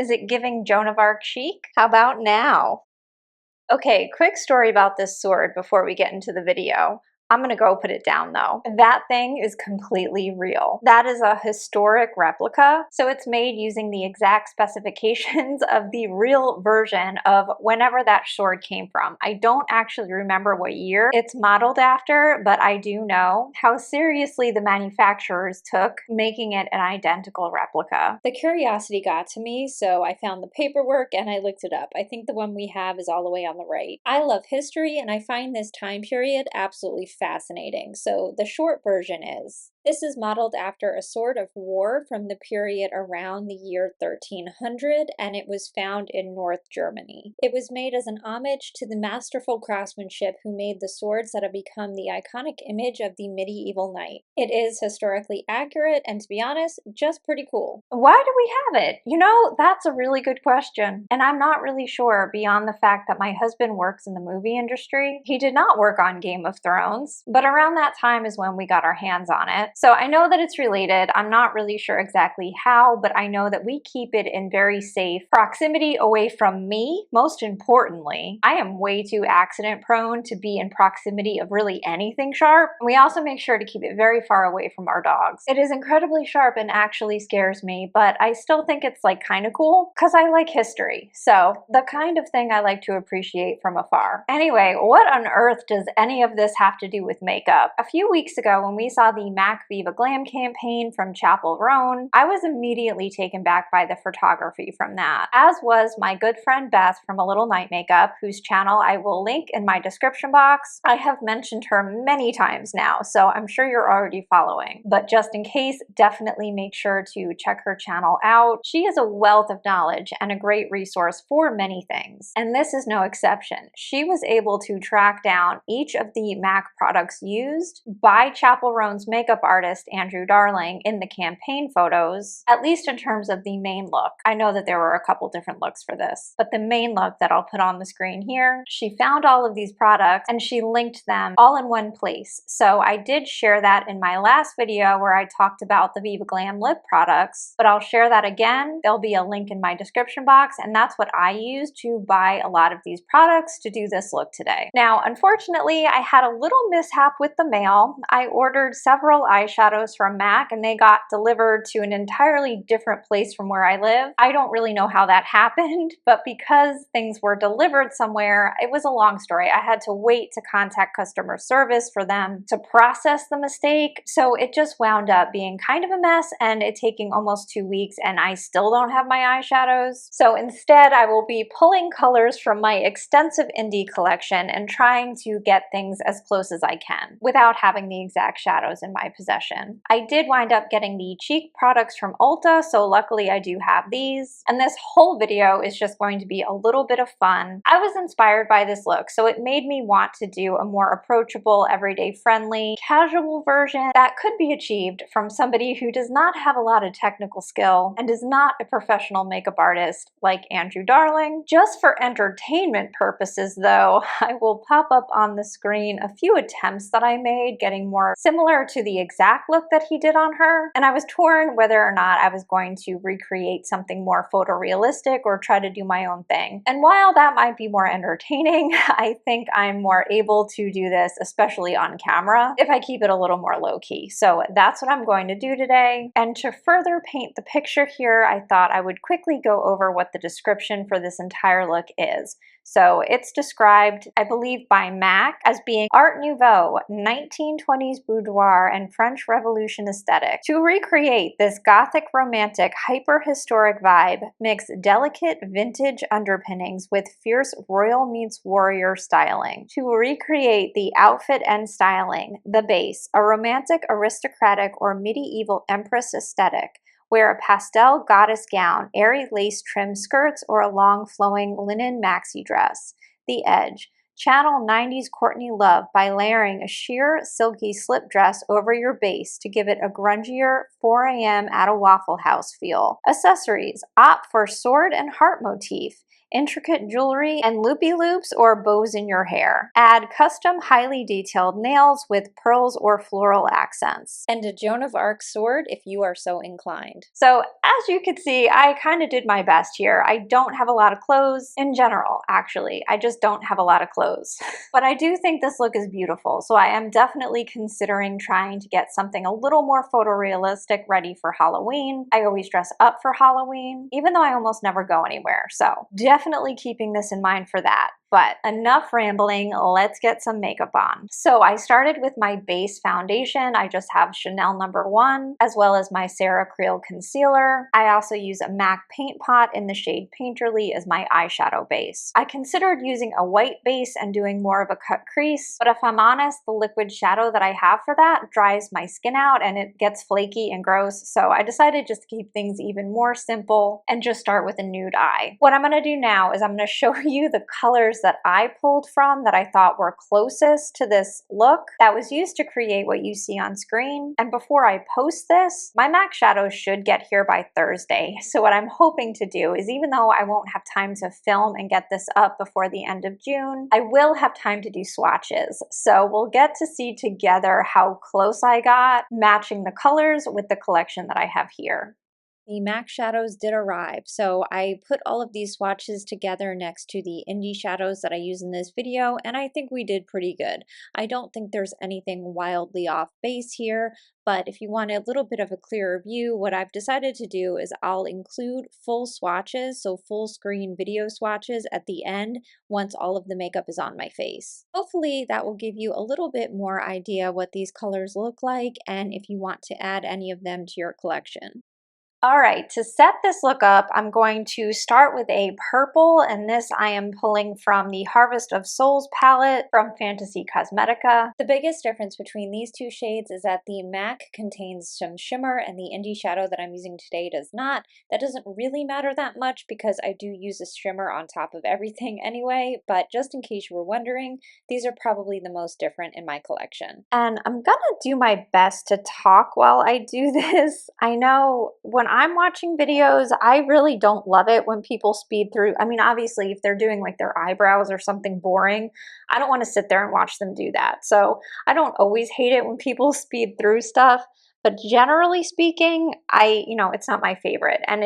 Is it giving Joan of Arc chic? How about now? Okay, quick story about this sword before we get into the video. I'm gonna go put it down though. That thing is completely real. That is a historic replica, so it's made using the exact specifications of the real version of whenever that sword came from. I don't actually remember what year it's modeled after, but I do know how seriously the manufacturers took making it an identical replica. The curiosity got to me, so I found the paperwork and I looked it up. I think the one we have is all the way on the right. I love history and I find this time period absolutely fascinating, so the short version is: this is modeled after a sword of war from the period around the year 1300, and it was found in North Germany. It was made as an homage to the masterful craftsmanship who made the swords that have become the iconic image of the medieval knight. It is historically accurate, and to be honest, just pretty cool. Why do we have it? You know, that's a really good question, and I'm not really sure beyond the fact that my husband works in the movie industry. He did not work on Game of Thrones, but around that time is when we got our hands on it. So I know that it's related. I'm not really sure exactly how, but I know that we keep it in very safe proximity away from me. Most importantly, I am way too accident prone to be in proximity of really anything sharp. We also make sure to keep it very far away from our dogs. It is incredibly sharp and actually scares me, but I still think it's like kind of cool because I like history. So the kind of thing I like to appreciate from afar. Anyway, what on earth does any of this have to do with makeup? A few weeks ago when we saw the MAC Viva Glam campaign from Chapel Roan, I was immediately taken back by the photography from that, as was my good friend Beth from A Little Night Makeup, whose channel I will link in my description box. I have mentioned her many times now, so I'm sure you're already following. But just in case, definitely make sure to check her channel out. She is a wealth of knowledge and a great resource for many things, and this is no exception. She was able to track down each of the MAC products used by Chapel Roan's makeup artist Andrew Darling in the campaign photos, at least in terms of the main look. I know that there were a couple different looks for this, but the main look that I'll put on the screen here, she found all of these products and she linked them all in one place. So I did share that in my last video where I talked about the Viva Glam lip products, but I'll share that again. There'll be a link in my description box, and that's what I used to buy a lot of these products to do this look today. Now, unfortunately, I had a little mishap with the mail. I ordered several eyeshadows from MAC and they got delivered to an entirely different place from where I live. I don't really know how that happened, but because things were delivered somewhere, it was a long story. I had to wait to contact customer service for them to process the mistake, so it just wound up being kind of a mess and it taking almost 2 weeks, and I still don't have my eyeshadows. So instead, I will be pulling colors from my extensive indie collection and trying to get things as close as I can without having the exact shadows in my possession. I did wind up getting the cheek products from Ulta, so luckily I do have these. And this whole video is just going to be a little bit of fun. I was inspired by this look, so it made me want to do a more approachable, everyday friendly, casual version that could be achieved from somebody who does not have a lot of technical skill and is not a professional makeup artist like Andrew Darling. Just for entertainment purposes though, I will pop up on the screen a few attempts that I made getting more similar to the exact look that he did on her, and I was torn whether or not I was going to recreate something more photorealistic or try to do my own thing. And while that might be more entertaining, I think I'm more able to do this, especially on camera, if I keep it a little more low-key. So that's what I'm going to do today. And to further paint the picture here, I thought I would quickly go over what the description for this entire look is. So it's described, I believe, by MAC as being Art Nouveau, 1920s boudoir, and French Revolution aesthetic. To recreate this gothic, romantic, hyper-historic vibe, mix delicate vintage underpinnings with fierce royal meets warrior styling. To recreate the outfit and styling, the base, a romantic, aristocratic, or medieval empress aesthetic. Wear a pastel goddess gown, airy lace trim skirts, or a long flowing linen maxi dress. The edge. Channel 90s Courtney Love by layering a sheer, silky slip dress over your base to give it a grungier 4 a.m. at a Waffle House feel. Accessories. Opt for sword and heart motif. intricate jewelry, and loopy loops or bows in your hair. Add custom, highly detailed nails with pearls or floral accents. And a Joan of Arc sword if you are so inclined. So as you can see, I kind of did my best here. I don't have a lot of clothes in general, actually. I just don't have a lot of clothes. But I do think this look is beautiful, so I am definitely considering trying to get something a little more photorealistic ready for Halloween. I always dress up for Halloween, even though I almost never go anywhere. So definitely keeping this in mind for that. But enough rambling, let's get some makeup on. So I started with my base foundation. I just have Chanel No. 1, as well as my Sarah Creel concealer. I also use a MAC paint pot in the shade Painterly as my eyeshadow base. I considered using a white base and doing more of a cut crease, but if I'm honest, the liquid shadow that I have for that dries my skin out and it gets flaky and gross, so I decided just to keep things even more simple and just start with a nude eye. What I'm going to do now is I'm going to show you the colors that I pulled from that I thought were closest to this look that was used to create what you see on screen. And before I post this, my MAC shadows should get here by Thursday. So what I'm hoping to do is, even though I won't have time to film and get this up before the end of June, I will have time to do swatches. So we'll get to see together how close I got matching the colors with the collection that I have here. The MAC shadows did arrive, so I put all of these swatches together next to the indie shadows that I use in this video, and I think we did pretty good. I don't think there's anything wildly off base here, but if you want a little bit of a clearer view, what I've decided to do is I'll include full swatches, so full screen video swatches at the end once all of the makeup is on my face. Hopefully that will give you a little bit more idea what these colors look like and if you want to add any of them to your collection. All right, to set this look up, I'm going to start with a purple, and this I am pulling from the Harvest of Souls palette from Fantasy Cosmetica. The biggest difference between these two shades is that the MAC contains some shimmer and the indie shadow that I'm using today does not. That doesn't really matter that much because I do use a shimmer on top of everything anyway, but just in case you were wondering, these are probably the most different in my collection. And I'm gonna do my best to talk while I do this. I know when I'm watching videos, I really don't love it when people speed through. I mean, obviously, if they're doing like their eyebrows or something boring, I don't want to sit there and watch them do that. So I don't always hate it when people speed through stuff, but generally speaking, it's not my favorite. And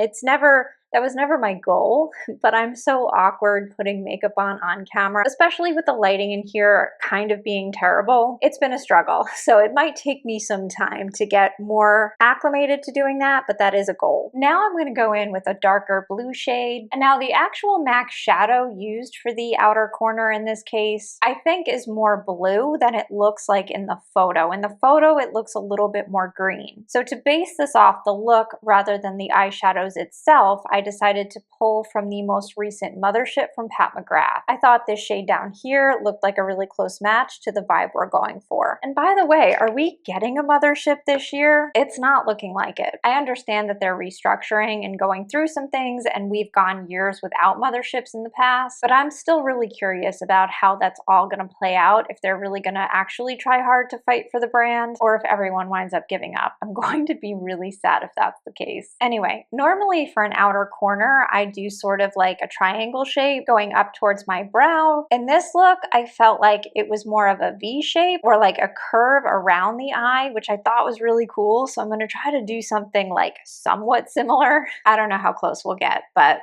that was never my goal, but I'm so awkward putting makeup on camera, especially with the lighting in here kind of being terrible. It's been a struggle, so it might take me some time to get more acclimated to doing that, but that is a goal. Now I'm going to go in with a darker blue shade, and now the actual MAC shadow used for the outer corner in this case, I think is more blue than it looks like in the photo. In the photo, it looks a little bit more green. So to base this off the look rather than the eyeshadows itself, I decided to pull from the most recent Mothership from Pat McGrath. I thought this shade down here looked like a really close match to the vibe we're going for. And by the way, are we getting a Mothership this year? It's not looking like it. I understand that they're restructuring and going through some things, and we've gone years without Motherships in the past, but I'm still really curious about how that's all going to play out, if they're really going to actually try hard to fight for the brand, or if everyone winds up giving up. I'm going to be really sad if that's the case. Anyway, normally for an outer corner, I do sort of like a triangle shape going up towards my brow. In this look, I felt like it was more of a V shape or like a curve around the eye, which I thought was really cool. So I'm going to try to do something like somewhat similar. I don't know how close we'll get, but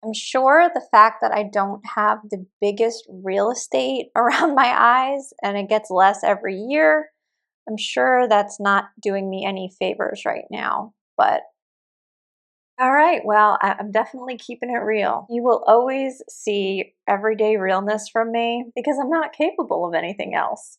I'm sure the fact that I don't have the biggest real estate around my eyes and it gets less every year, I'm sure that's not doing me any favors right now, but all right, well, I'm definitely keeping it real. You will always see everyday realness from me because I'm not capable of anything else.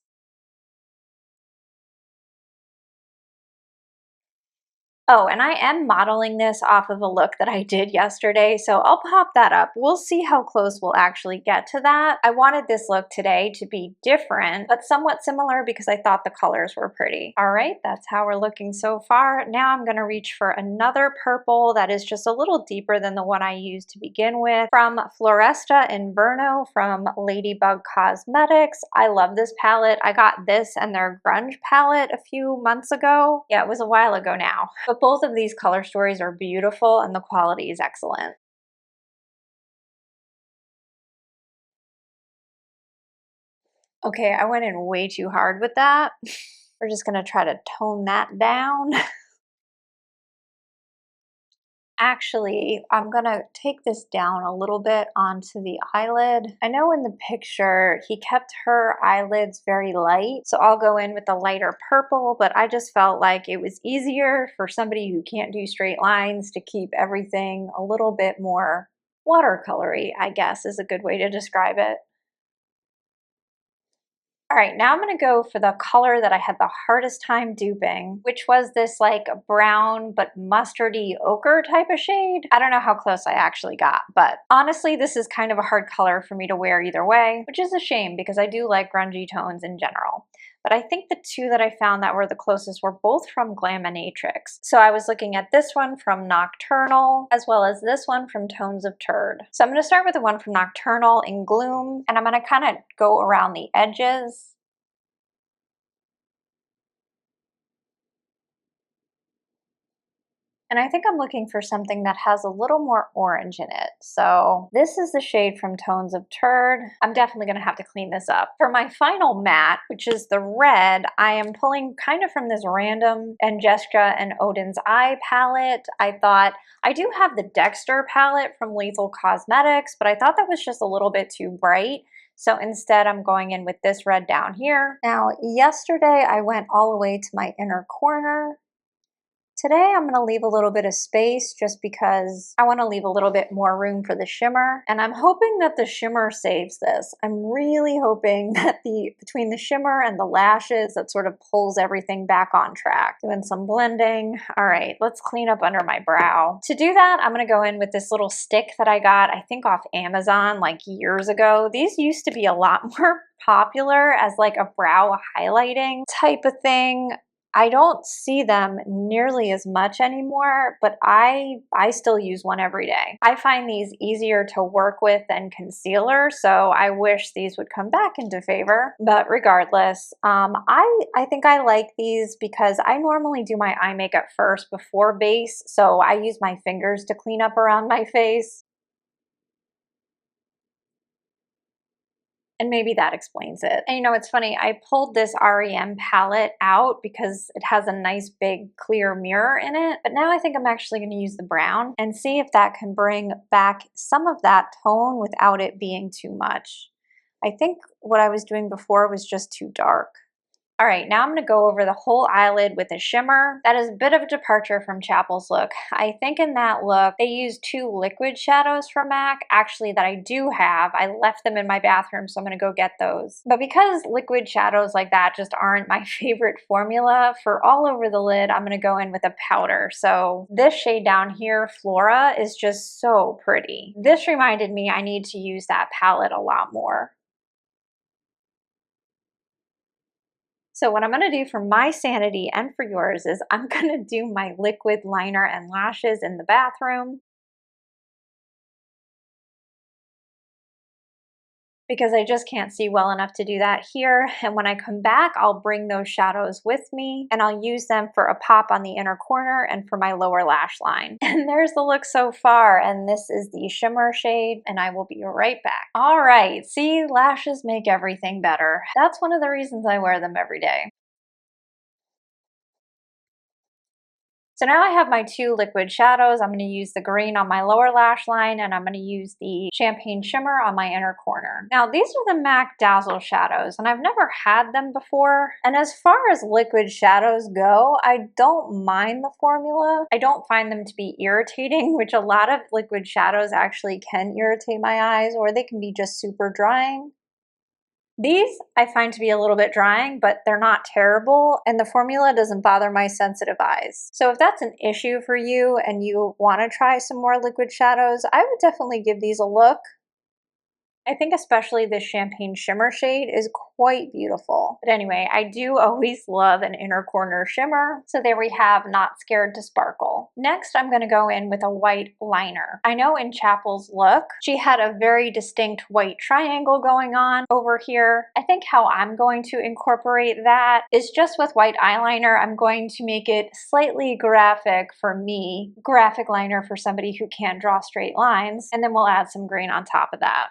Oh, and I am modeling this off of a look that I did yesterday, so I'll pop that up. We'll see how close we'll actually get to that. I wanted this look today to be different, but somewhat similar because I thought the colors were pretty. All right, that's how we're looking so far. Now I'm gonna reach for another purple that is just a little deeper than the one I used to begin with, from Floresta Inverno from Ladybug Cosmetics. I love this palette. I got this and their grunge palette a few months ago. Yeah, it was a while ago now. But both of these color stories are beautiful and the quality is excellent. Okay, I went in way too hard with that. We're just gonna try to tone that down. Actually, I'm gonna take this down a little bit onto the eyelid. I know in the picture, he kept her eyelids very light, so I'll go in with a lighter purple, but I just felt like it was easier for somebody who can't do straight lines to keep everything a little bit more watercolory, I guess is a good way to describe it. All right, now I'm gonna go for the color that I had the hardest time duping, which was this like brown but mustardy ochre type of shade. I don't know how close I actually got, but honestly, this is kind of a hard color for me to wear either way, which is a shame because I do like grungy tones in general. But I think the two that I found that were the closest were both from Glaminatrix. So I was looking at this one from Nocturnal, as well as this one from Tones of Turd. So I'm gonna start with the one from Nocturnal in Gloom, and I'm gonna kind of go around the edges. And I think I'm looking for something that has a little more orange in it. So this is the shade from Tones of Turd. I'm definitely gonna have to clean this up. For my final matte, which is the red, I am pulling kind of from this random Angelica and Odin's Eye palette. I thought, I do have the Dexter palette from Lethal Cosmetics, but I thought that was just a little bit too bright. So instead I'm going in with this red down here. Now, yesterday I went all the way to my inner corner. Today I'm going to leave a little bit of space just because I want to leave a little bit more room for the shimmer. And I'm hoping that the shimmer saves this. I'm really hoping that between the shimmer and the lashes, that sort of pulls everything back on track. Doing some blending. All right, let's clean up under my brow. To do that, I'm going to go in with this little stick that I got, I think off Amazon like years ago. These used to be a lot more popular as like a brow highlighting type of thing. I don't see them nearly as much anymore, but I still use one every day. I find these easier to work with than concealer, so I wish these would come back into favor. But regardless, I think I like these because I normally do my eye makeup first before base, so I use my fingers to clean up around my face. And maybe that explains it. And you know, it's funny, I pulled this REM palette out because it has a nice big clear mirror in it, but now I think I'm actually gonna use the brown and see if that can bring back some of that tone without it being too much. I think what I was doing before was just too dark. All right, now I'm gonna go over the whole eyelid with a shimmer. That is a bit of a departure from Chapel's look. I think in that look, they used two liquid shadows from MAC, actually that I do have. I left them in my bathroom, so I'm gonna go get those. But because liquid shadows like that just aren't my favorite formula, for all over the lid, I'm gonna go in with a powder. So this shade down here, Flora, is just so pretty. This reminded me I need to use that palette a lot more. So what I'm gonna do for my sanity and for yours is I'm gonna do my liquid liner and lashes in the bathroom because I just can't see well enough to do that here. And when I come back, I'll bring those shadows with me and I'll use them for a pop on the inner corner and for my lower lash line. And there's the look so far. And this is the shimmer shade and I will be right back. All right, see, lashes make everything better. That's one of the reasons I wear them every day. So now I have my two liquid shadows. I'm going to use the green on my lower lash line and I'm going to use the champagne shimmer on my inner corner. Now these are the MAC Dazzle shadows and I've never had them before. And as far as liquid shadows go, I don't mind the formula. I don't find them to be irritating, which a lot of liquid shadows actually can irritate my eyes or they can be just super drying. These I find to be a little bit drying, but they're not terrible, and the formula doesn't bother my sensitive eyes. So if that's an issue for you and you want to try some more liquid shadows, I would definitely give these a look. I think especially this champagne shimmer shade is quite beautiful. But anyway, I do always love an inner corner shimmer. So there we have Not Scared to Sparkle. Next, I'm going to go in with a white liner. I know in Chapel's look, she had a very distinct white triangle going on over here. I think how I'm going to incorporate that is just with white eyeliner. I'm going to make it slightly graphic for me, graphic liner for somebody who can't draw straight lines, and then we'll add some green on top of that.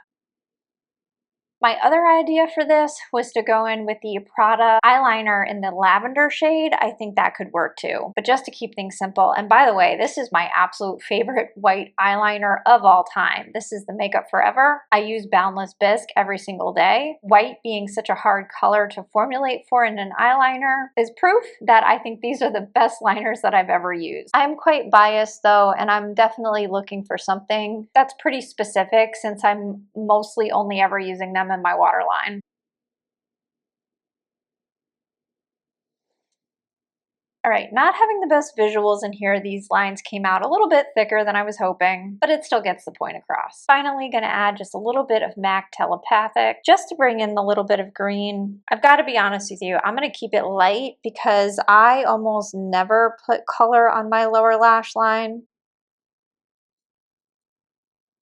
My other idea for this was to go in with the Prada eyeliner in the lavender shade. I think that could work too, but just to keep things simple. And by the way, this is my absolute favorite white eyeliner of all time. This is the Makeup Forever. I use Boundless Bisque every single day. White being such a hard color to formulate for in an eyeliner is proof that I think these are the best liners that I've ever used. I'm quite biased though, and I'm definitely looking for something that's pretty specific since I'm mostly only ever using them in my waterline. All right, not having the best visuals in here, these lines came out a little bit thicker than I was hoping, but it still gets the point across. Finally, gonna add just a little bit of MAC Telepathic just to bring in the little bit of green. I've got to be honest with you, I'm gonna keep it light because I almost never put color on my lower lash line,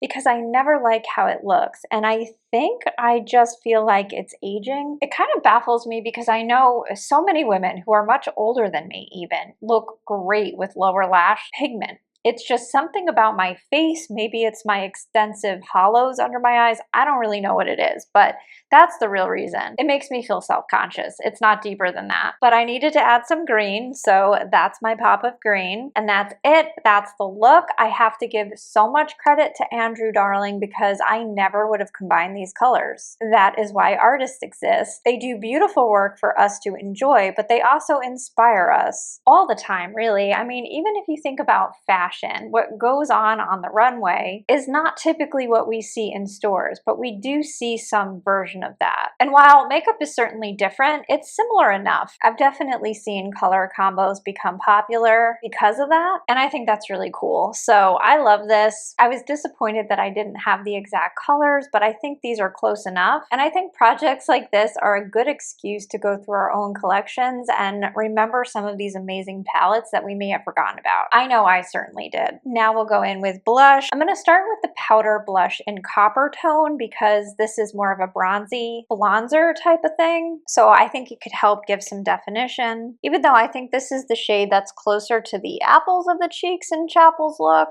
because I never like how it looks. And I think I just feel like it's aging. It kind of baffles me because I know so many women who are much older than me even look great with lower lash pigment. It's just something about my face. Maybe it's my extensive hollows under my eyes. I don't really know what it is, but that's the real reason. It makes me feel self-conscious. It's not deeper than that. But I needed to add some green, so that's my pop of green. And that's it. That's the look. I have to give so much credit to Andrew Darling because I never would have combined these colors. That is why artists exist. They do beautiful work for us to enjoy, but they also inspire us all the time, really. I mean, even if you think about fashion, what goes on the runway is not typically what we see in stores, but we do see some version of that. And while makeup is certainly different, it's similar enough. I've definitely seen color combos become popular because of that, and I think that's really cool. So I love this. I was disappointed that I didn't have the exact colors, but I think these are close enough. And I think projects like this are a good excuse to go through our own collections and remember some of these amazing palettes that we may have forgotten about. I know I certainly did. Now we'll go in with blush. I'm going to start with the powder blush in Copper Tone because this is more of a bronzy bronzer type of thing. So I think it could help give some definition. Even though I think this is the shade that's closer to the apples of the cheeks in Chapel's look,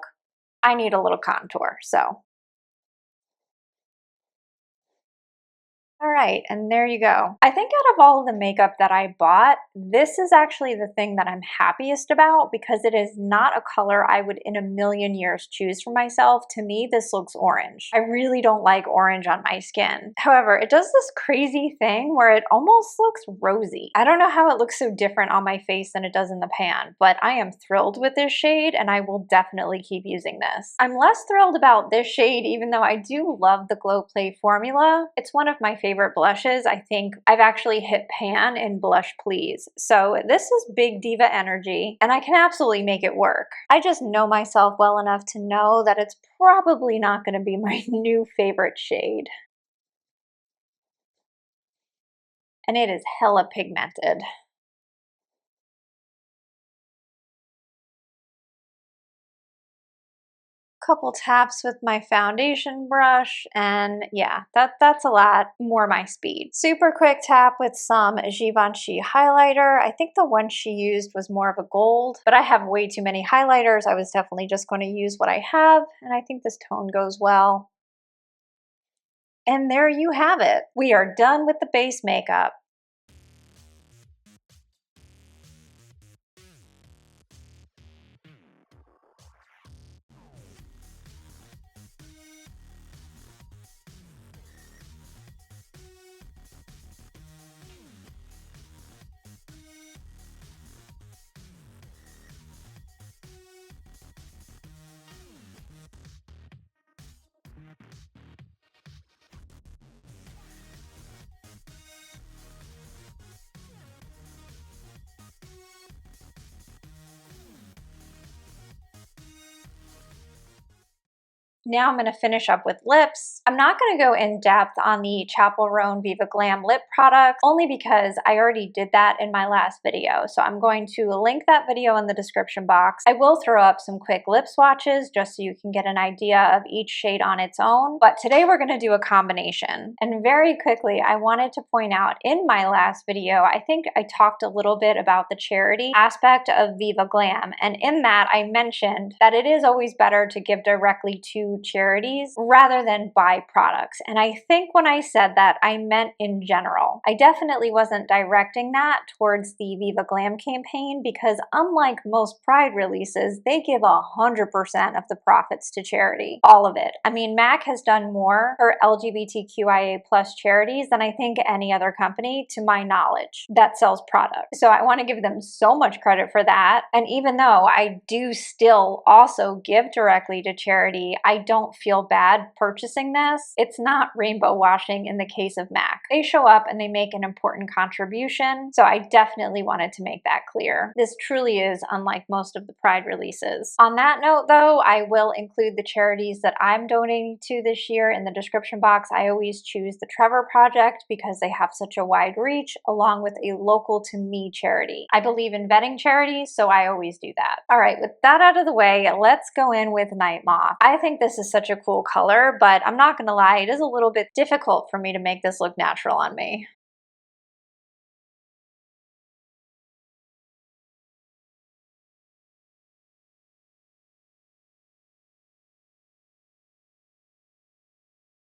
I need a little contour, so. All right, and there you go. I think out of all of the makeup that I bought, this is actually the thing that I'm happiest about because it is not a color I would in a million years choose for myself. To me, this looks orange. I really don't like orange on my skin. However, it does this crazy thing where it almost looks rosy. I don't know how it looks so different on my face than it does in the pan, but I am thrilled with this shade and I will definitely keep using this. I'm less thrilled about this shade even though I do love the Glow Play formula. It's one of my favorite blushes. I think I've actually hit pan in Blush Please. So this is big diva energy and I can absolutely make it work. I just know myself well enough to know that it's probably not going to be my new favorite shade. And it is hella pigmented. Couple taps with my foundation brush, and yeah, that's a lot more my speed. Super quick tap with some Givenchy highlighter. I think the one she used was more of a gold, but I have way too many highlighters. I was definitely just going to use what I have, and I think this tone goes well. And there you have it. We are done with the base makeup. Now I'm going to finish up with lips. I'm not going to go in depth on the Chapel Roan Viva Glam lip product, only because I already did that in my last video. So I'm going to link that video in the description box. I will throw up some quick lip swatches just so you can get an idea of each shade on its own. But today we're going to do a combination. And very quickly, I wanted to point out in my last video, I think I talked a little bit about the charity aspect of Viva Glam. And in that, I mentioned that it is always better to give directly to to charities rather than buy products. And I think when I said that, I meant in general. I definitely wasn't directing that towards the Viva Glam campaign because unlike most Pride releases, they give 100% of the profits to charity. All of it. I mean, MAC has done more for LGBTQIA+ charities than I think any other company, to my knowledge, that sells products. So I want to give them so much credit for that. And even though I do still also give directly to charity, I don't feel bad purchasing this. It's not rainbow washing in the case of MAC. They show up and they make an important contribution. So I definitely wanted to make that clear. This truly is unlike most of the Pride releases. On that note though, I will include the charities that I'm donating to this year in the description box. I always choose the Trevor Project because they have such a wide reach, along with a local to me charity. I believe in vetting charities, so I always do that. All right, with that out of the way, let's go in with Night Moth. I think this is such a cool color, but I'm not gonna lie, it is a little bit difficult for me to make this look natural on me.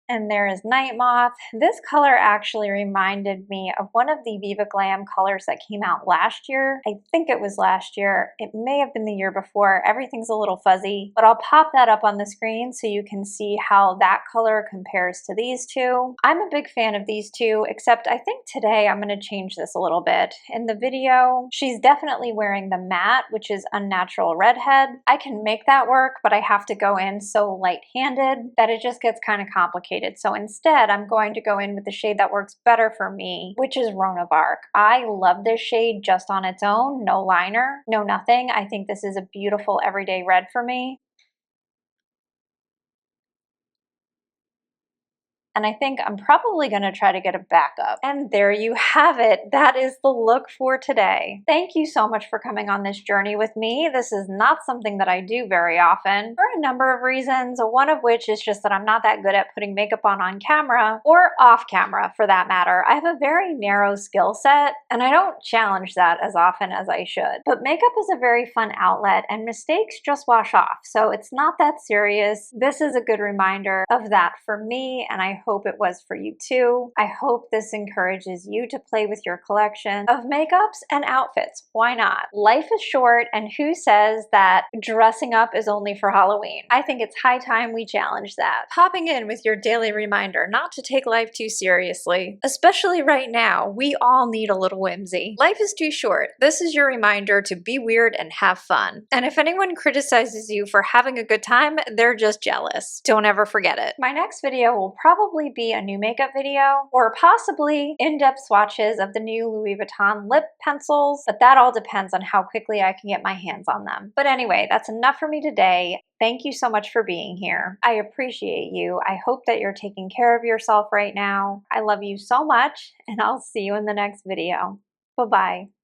And there is Night Moth. This color actually reminded me of one of the Viva Glam colors that came out last year. I think it was last year. It may have been the year before. Everything's a little fuzzy, but I'll pop that up on the screen so you can see how that color compares to these two. I'm a big fan of these two, except I think today I'm going to change this a little bit. In the video, she's definitely wearing the matte, which is Unnatural Redhead. I can make that work, but I have to go in so light-handed that it just gets kind of complicated. So instead, I'm going to go in with the shade that works better for me, which is Rhone of Arc. I love this shade just on its own, no liner, no nothing. I think this is a beautiful everyday red for me. And I think I'm probably going to try to get a backup. And there you have it. That is the look for today. Thank you so much for coming on this journey with me. This is not something that I do very often for a number of reasons, one of which is just that I'm not that good at putting makeup on camera or off camera for that matter. I have a very narrow skill set and I don't challenge that as often as I should. But makeup is a very fun outlet and mistakes just wash off. So it's not that serious. This is a good reminder of that for me, and I hope it was for you too. I hope this encourages you to play with your collection of makeups and outfits. Why not? Life is short, and who says that dressing up is only for Halloween? I think it's high time we challenge that. Popping in with your daily reminder not to take life too seriously. Especially right now, we all need a little whimsy. Life is too short. This is your reminder to be weird and have fun. And if anyone criticizes you for having a good time, they're just jealous. Don't ever forget it. My next video will probably be a new makeup video, or possibly in-depth swatches of the new Louis Vuitton lip pencils, but that all depends on how quickly I can get my hands on them. But anyway, that's enough for me today. Thank you so much for being here. I appreciate you. I hope that you're taking care of yourself right now. I love you so much, and I'll see you in the next video. Bye-bye.